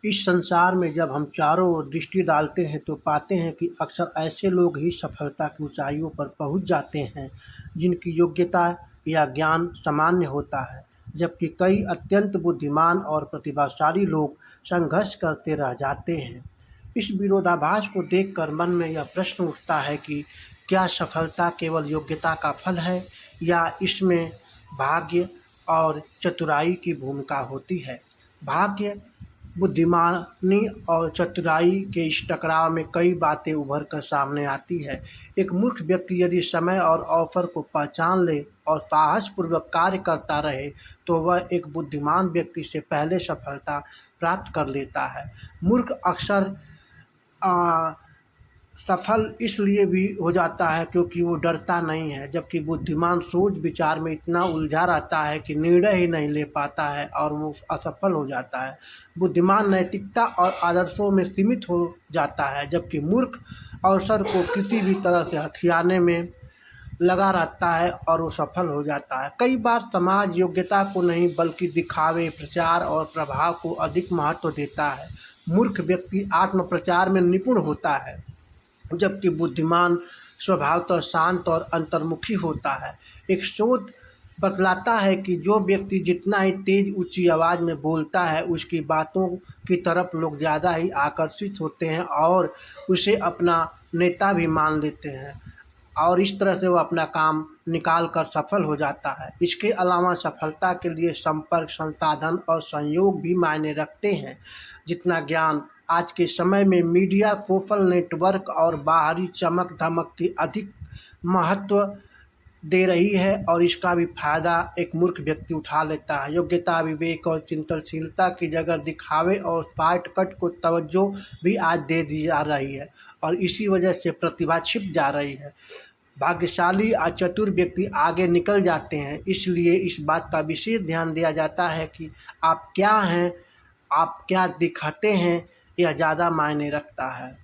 इस संसार में जब हम चारों ओर दृष्टि डालते हैं तो पाते हैं कि अक्सर ऐसे लोग ही सफलता की ऊंचाइयों पर पहुंच जाते हैं जिनकी योग्यता या ज्ञान सामान्य होता है, जबकि कई अत्यंत बुद्धिमान और प्रतिभाशाली लोग संघर्ष करते रह जाते हैं। इस विरोधाभास को देखकर मन में यह प्रश्न उठता है कि क्या सफलता केवल योग्यता का फल है या इसमें भाग्य और चतुराई की भूमिका होती है। भाग्य, बुद्धिमानी और चतुराई के इस टकराव में कई बातें उभर कर सामने आती है। एक मूर्ख व्यक्ति यदि समय और अवसर को पहचान ले और साहसपूर्वक कार्य करता रहे तो वह एक बुद्धिमान व्यक्ति से पहले सफलता प्राप्त कर लेता है। मूर्ख अक्सर सफल इसलिए भी हो जाता है क्योंकि वो डरता नहीं है, जबकि बुद्धिमान सोच विचार में इतना उलझा रहता है कि निर्णय ही नहीं ले पाता है और वो असफल हो जाता है। बुद्धिमान नैतिकता और आदर्शों में सीमित हो जाता है, जबकि मूर्ख अवसर को किसी भी तरह से हथियाने में लगा रहता है और वो सफल हो जाता है। कई बार समाज योग्यता को नहीं बल्कि दिखावे, प्रचार और प्रभाव को अधिक महत्व देता है। मूर्ख व्यक्ति आत्म प्रचार में निपुण होता है, जबकि बुद्धिमान स्वभावतः शांत और अंतर्मुखी होता है। एक शोध बतलाता है कि जो व्यक्ति जितना ही तेज ऊंची आवाज़ में बोलता है उसकी बातों की तरफ लोग ज़्यादा ही आकर्षित होते हैं और उसे अपना नेता भी मान लेते हैं और इस तरह से वह अपना काम निकाल कर सफल हो जाता है। इसके अलावा सफलता के लिए संपर्क, संसाधन और संयोग भी मायने रखते हैं। जितना ज्ञान आज के समय में मीडिया, सोशल नेटवर्क और बाहरी चमक धमक की अधिक महत्व दे रही है और इसका भी फायदा एक मूर्ख व्यक्ति उठा लेता है। योग्यता, विवेक और चिंतनशीलता की जगह दिखावे और शॉर्टकट को तवज्जो भी आज दे दी जा रही है और इसी वजह से प्रतिभा छिप जा रही है। भाग्यशाली और चतुर व्यक्ति आगे निकल जाते हैं, इसलिए इस बात का विशेष ध्यान दिया जाता है कि आप क्या हैं, आप क्या दिखाते हैं, यह ज़्यादा मायने रखता है।